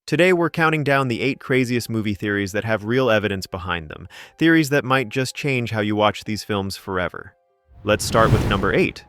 Today, we're counting down the 8 craziest movie theories that have real evidence behind them, theories that might just change how you watch these films forever. Let's start with number 8.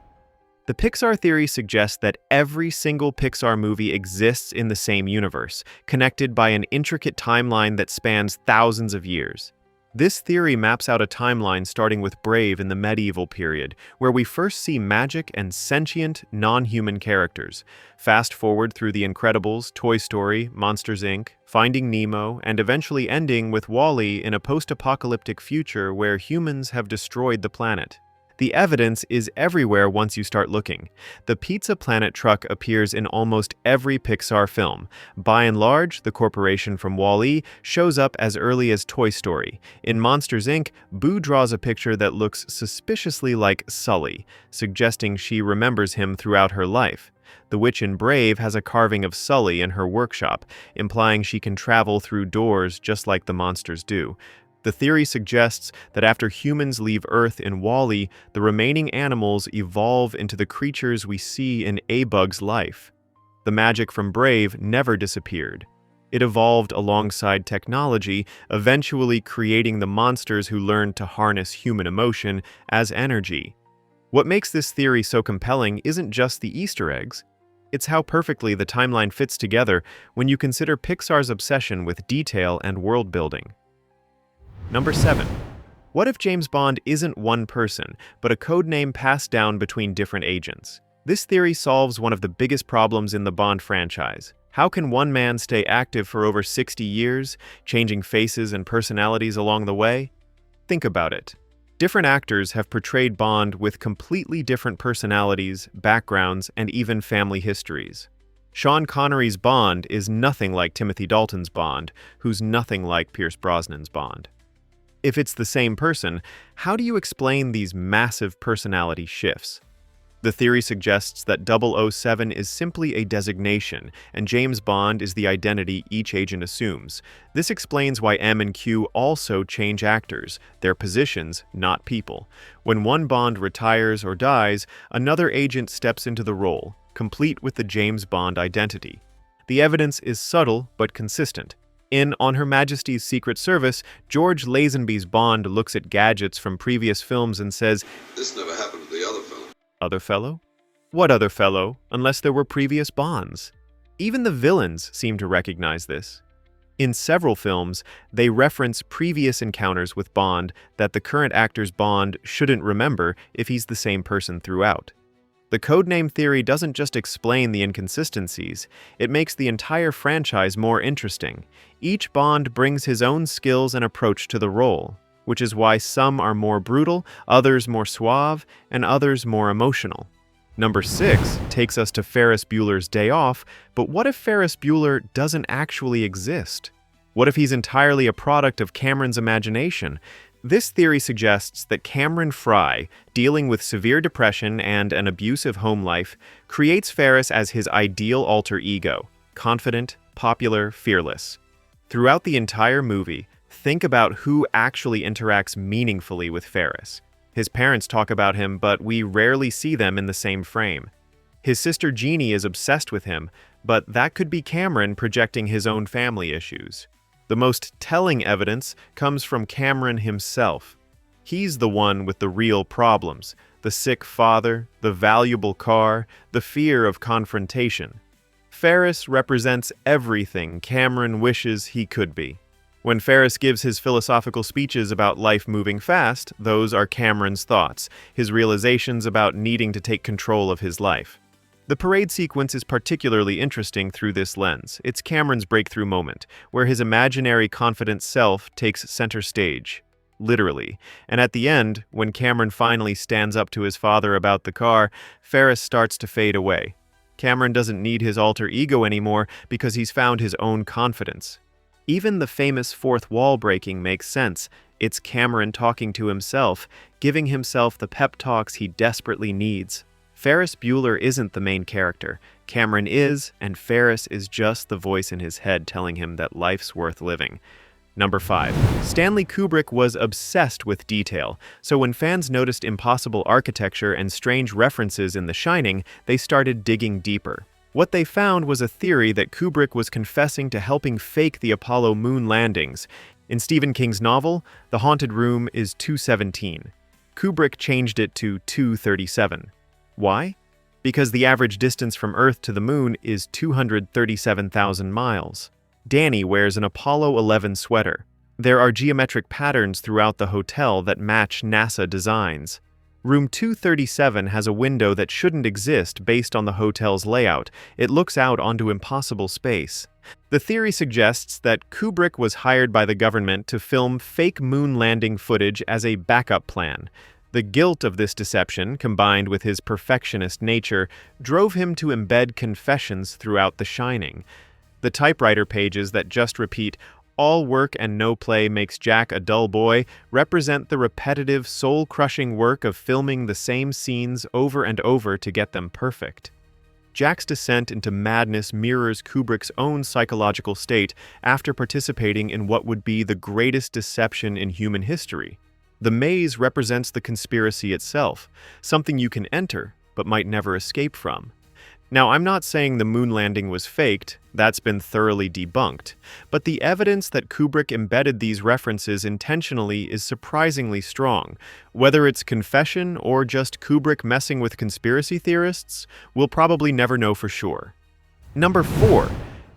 The Pixar theory suggests that every single Pixar movie exists in the same universe, connected by an intricate timeline that spans thousands of years. This theory maps out a timeline starting with Brave in the medieval period, where we first see magic and sentient, non-human characters. Fast forward through The Incredibles, Toy Story, Monsters, Inc., Finding Nemo, and eventually ending with Wall-E in a post-apocalyptic future where humans have destroyed the planet. The evidence is everywhere once you start looking. The Pizza Planet truck appears in almost every Pixar film. By and large, the corporation from Wall-E shows up as early as Toy Story. In Monsters, Inc., Boo draws a picture that looks suspiciously like Sully, suggesting she remembers him throughout her life. The witch in Brave has a carving of Sully in her workshop, implying she can travel through doors just like the monsters do. The theory suggests that after humans leave Earth in Wall-E, the remaining animals evolve into the creatures we see in A Bug's life. The magic from Brave never disappeared. It evolved alongside technology, eventually creating the monsters who learned to harness human emotion as energy. What makes this theory so compelling isn't just the Easter eggs. It's how perfectly the timeline fits together when you consider Pixar's obsession with detail and world building. Number 7. What if James Bond isn't one person, but a codename passed down between different agents? This theory solves one of the biggest problems in the Bond franchise. How can one man stay active for over 60 years, changing faces and personalities along the way? Think about it. Different actors have portrayed Bond with completely different personalities, backgrounds, and even family histories. Sean Connery's Bond is nothing like Timothy Dalton's Bond, who's nothing like Pierce Brosnan's Bond. If it's the same person, how do you explain these massive personality shifts? The theory suggests that 007 is simply a designation, and James Bond is the identity each agent assumes. This explains why M and Q also change actors, their positions, not people. When one Bond retires or dies, another agent steps into the role, complete with the James Bond identity. The evidence is subtle but consistent. In On Her Majesty's Secret Service, George Lazenby's Bond looks at gadgets from previous films and says, "This never happened to the other fellow." "Other fellow? What other fellow, unless there were previous Bonds?" Even the villains seem to recognize this. In several films, they reference previous encounters with Bond that the current actor's Bond shouldn't remember if he's the same person throughout. The codename theory doesn't just explain the inconsistencies, it makes the entire franchise more interesting. Each Bond brings his own skills and approach to the role, which is why some are more brutal, others more suave, and others more emotional. Number 6 takes us to Ferris Bueller's Day Off, but what if Ferris Bueller doesn't actually exist? What if he's entirely a product of Cameron's imagination? This theory suggests that Cameron Fry, dealing with severe depression and an abusive home life, creates Ferris as his ideal alter ego, confident, popular, fearless. Throughout the entire movie, think about who actually interacts meaningfully with Ferris. His parents talk about him, but we rarely see them in the same frame. His sister Jeannie is obsessed with him, but that could be Cameron projecting his own family issues. The most telling evidence comes from Cameron himself. He's the one with the real problems: the sick father, the valuable car, the fear of confrontation. Ferris represents everything Cameron wishes he could be. When Ferris gives his philosophical speeches about life moving fast, those are Cameron's thoughts, his realizations about needing to take control of his life. The parade sequence is particularly interesting through this lens. It's Cameron's breakthrough moment, where his imaginary confident self takes center stage, literally. And at the end, when Cameron finally stands up to his father about the car, Ferris starts to fade away. Cameron doesn't need his alter ego anymore because he's found his own confidence. Even the famous fourth wall breaking makes sense. It's Cameron talking to himself, giving himself the pep talks he desperately needs. Ferris Bueller isn't the main character. Cameron is, and Ferris is just the voice in his head telling him that life's worth living. Number 5. Stanley Kubrick was obsessed with detail, so when fans noticed impossible architecture and strange references in The Shining, they started digging deeper. What they found was a theory that Kubrick was confessing to helping fake the Apollo moon landings. In Stephen King's novel, the haunted room is 217. Kubrick changed it to 237. Why? Because the average distance from Earth to the moon is 237,000 miles. Danny wears an Apollo 11 sweater. There are geometric patterns throughout the hotel that match NASA designs. Room 237 has a window that shouldn't exist based on the hotel's layout. It looks out onto impossible space. The theory suggests that Kubrick was hired by the government to film fake moon landing footage as a backup plan. The guilt of this deception, combined with his perfectionist nature, drove him to embed confessions throughout The Shining. The typewriter pages that just repeat, "All work and no play makes Jack a dull boy," represent the repetitive, soul-crushing work of filming the same scenes over and over to get them perfect. Jack's descent into madness mirrors Kubrick's own psychological state after participating in what would be the greatest deception in human history. The maze represents the conspiracy itself, something you can enter, but might never escape from. Now, I'm not saying the moon landing was faked, that's been thoroughly debunked, but the evidence that Kubrick embedded these references intentionally is surprisingly strong. Whether it's confession or just Kubrick messing with conspiracy theorists, we'll probably never know for sure. Number 4.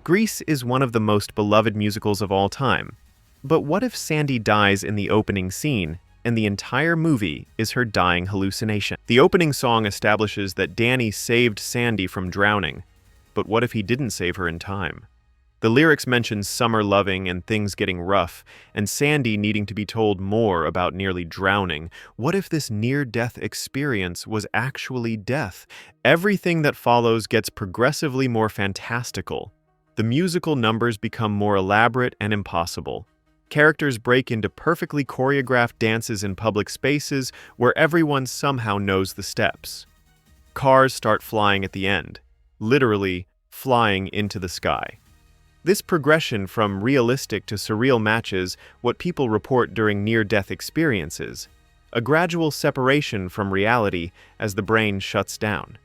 Grease is one of the most beloved musicals of all time. But what if Sandy dies in the opening scene, and the entire movie is her dying hallucination? The opening song establishes that Danny saved Sandy from drowning, but what if he didn't save her in time? The lyrics mention summer loving and things getting rough, and Sandy needing to be told more about nearly drowning. What if this near-death experience was actually death? Everything that follows gets progressively more fantastical. The musical numbers become more elaborate and impossible. Characters break into perfectly choreographed dances in public spaces where everyone somehow knows the steps. Cars start flying at the end, literally flying into the sky. This progression from realistic to surreal matches what people report during near-death experiences, a gradual separation from reality as the brain shuts down.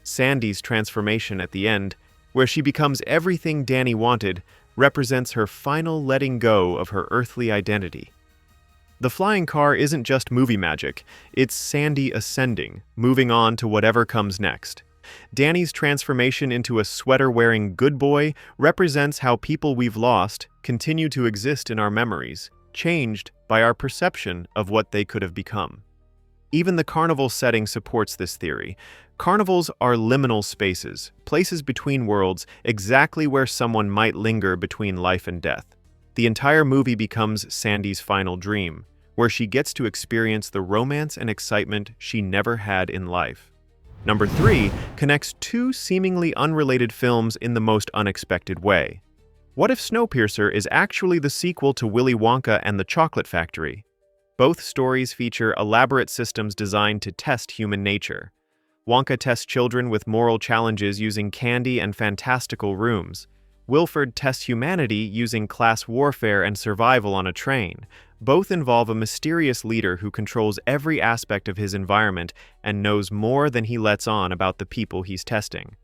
Sandy's transformation at the end, where she becomes everything Danny wanted, represents her final letting go of her earthly identity. The flying car isn't just movie magic, it's Sandy ascending, moving on to whatever comes next. Danny's transformation into a sweater-wearing good boy represents how people we've lost continue to exist in our memories, changed by our perception of what they could have become. Even the carnival setting supports this theory. Carnivals are liminal spaces, places between worlds, exactly where someone might linger between life and death. The entire movie becomes Sandy's final dream, where she gets to experience the romance and excitement she never had in life. Number 3 connects two seemingly unrelated films in the most unexpected way. What if Snowpiercer is actually the sequel to Willy Wonka and the Chocolate Factory? Both stories feature elaborate systems designed to test human nature. Wonka tests children with moral challenges using candy and fantastical rooms. Wilford tests humanity using class warfare and survival on a train. Both involve a mysterious leader who controls every aspect of his environment and knows more than he lets on about the people he's testing.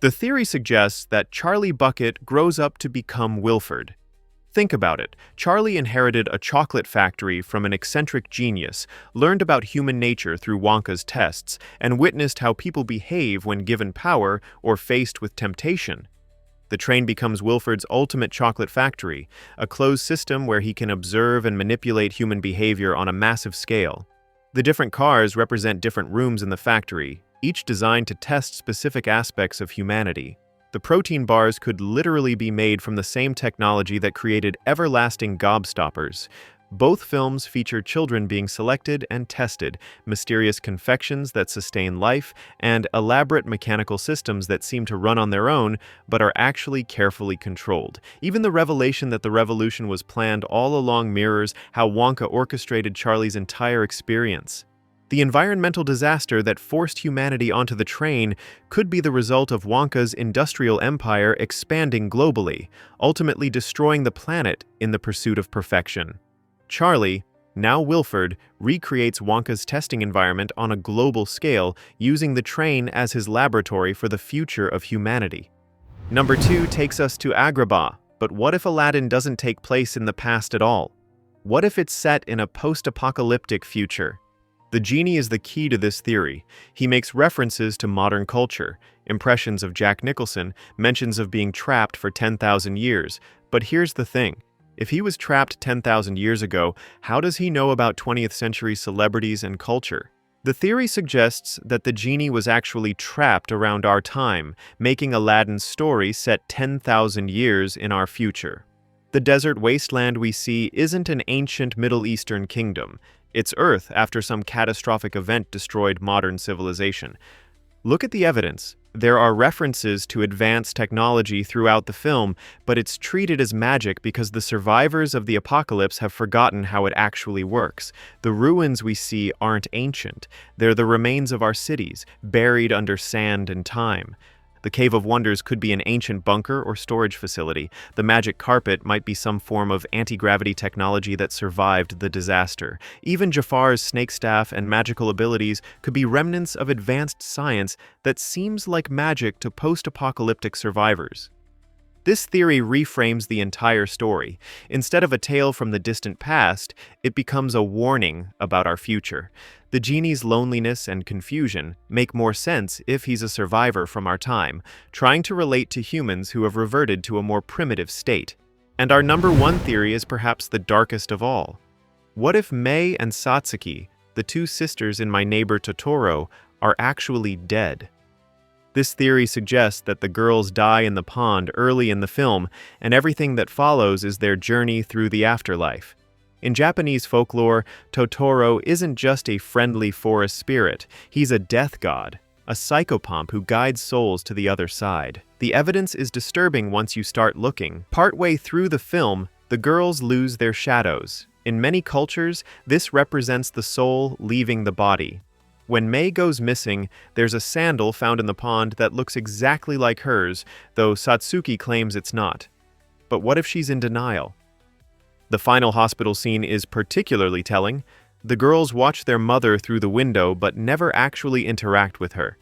The theory suggests that Charlie Bucket grows up to become Wilford. Think about it. Charlie inherited a chocolate factory from an eccentric genius, learned about human nature through Wonka's tests, and witnessed how people behave when given power or faced with temptation. The train becomes Wilford's ultimate chocolate factory, a closed system where he can observe and manipulate human behavior on a massive scale. The different cars represent different rooms in the factory, each designed to test specific aspects of humanity. The protein bars could literally be made from the same technology that created everlasting gobstoppers. Both films feature children being selected and tested, mysterious confections that sustain life, and elaborate mechanical systems that seem to run on their own but are actually carefully controlled. Even the revelation that the revolution was planned all along mirrors how Wonka orchestrated Charlie's entire experience. The environmental disaster that forced humanity onto the train could be the result of Wonka's industrial empire expanding globally, ultimately destroying the planet in the pursuit of perfection. Charlie, Now Wilford recreates Wonka's testing environment on a global scale, using the train as his laboratory for the future of humanity. Number 2 takes us to Agrabah, but what if Aladdin doesn't take place in the past at all? What if it's set in a post-apocalyptic future? The genie is the key to this theory. He makes references to modern culture, impressions of Jack Nicholson, mentions of being trapped for 10,000 years. But here's the thing. If he was trapped 10,000 years ago, how does he know about 20th century celebrities and culture? The theory suggests that the genie was actually trapped around our time, making Aladdin's story set 10,000 years in our future. The desert wasteland we see isn't an ancient Middle Eastern kingdom. It's Earth after some catastrophic event destroyed modern civilization. Look at the evidence. There are references to advanced technology throughout the film, but it's treated as magic because the survivors of the apocalypse have forgotten how it actually works. The ruins we see aren't ancient. They're the remains of our cities, buried under sand and time. The Cave of Wonders could be an ancient bunker or storage facility. The magic carpet might be some form of anti-gravity technology that survived the disaster. Even Jafar's snake staff and magical abilities could be remnants of advanced science that seems like magic to post-apocalyptic survivors. This theory reframes the entire story. Instead of a tale from the distant past, it becomes a warning about our future. The genie's loneliness and confusion make more sense if he's a survivor from our time, trying to relate to humans who have reverted to a more primitive state. And our number 1 theory is perhaps the darkest of all. What if Mei and Satsuki, the 2 sisters in My Neighbor Totoro, are actually dead? This theory suggests that the girls die in the pond early in the film, and everything that follows is their journey through the afterlife. In Japanese folklore, Totoro isn't just a friendly forest spirit, he's a death god, a psychopomp who guides souls to the other side. The evidence is disturbing once you start looking. Partway through the film, the girls lose their shadows. In many cultures, this represents the soul leaving the body. When Mei goes missing, there's a sandal found in the pond that looks exactly like hers, though Satsuki claims it's not. But what if she's in denial? The final hospital scene is particularly telling. The girls watch their mother through the window but never actually interact with her.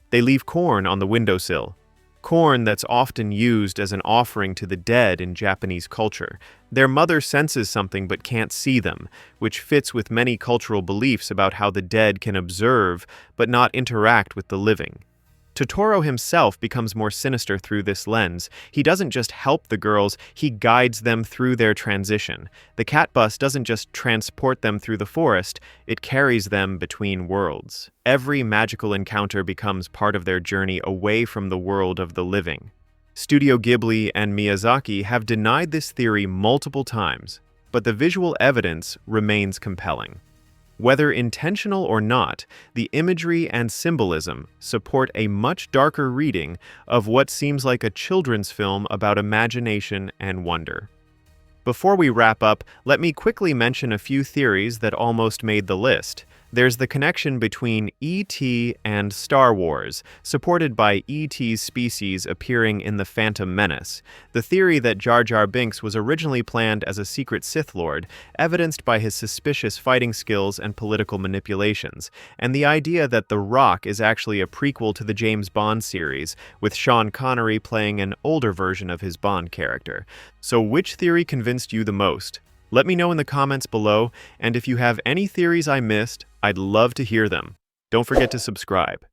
They leave corn on the windowsill. Corn that's often used as an offering to the dead in Japanese culture. Their mother senses something but can't see them, which fits with many cultural beliefs about how the dead can observe but not interact with the living. Totoro himself becomes more sinister through this lens. He doesn't just help the girls, he guides them through their transition. The cat bus doesn't just transport them through the forest, it carries them between worlds. Every magical encounter becomes part of their journey away from the world of the living. Studio Ghibli and Miyazaki have denied this theory multiple times, but the visual evidence remains compelling. Whether intentional or not, the imagery and symbolism support a much darker reading of what seems like a children's film about imagination and wonder. Before we wrap up, let me quickly mention a few theories that almost made the list. There's the connection between E.T. and Star Wars, supported by E.T.'s species appearing in The Phantom Menace. The theory that Jar Jar Binks was originally planned as a secret Sith Lord, evidenced by his suspicious fighting skills and political manipulations. And the idea that The Rock is actually a prequel to the James Bond series, with Sean Connery playing an older version of his Bond character. So which theory convinced you the most? Let me know in the comments below, and if you have any theories I missed, I'd love to hear them. Don't forget to subscribe.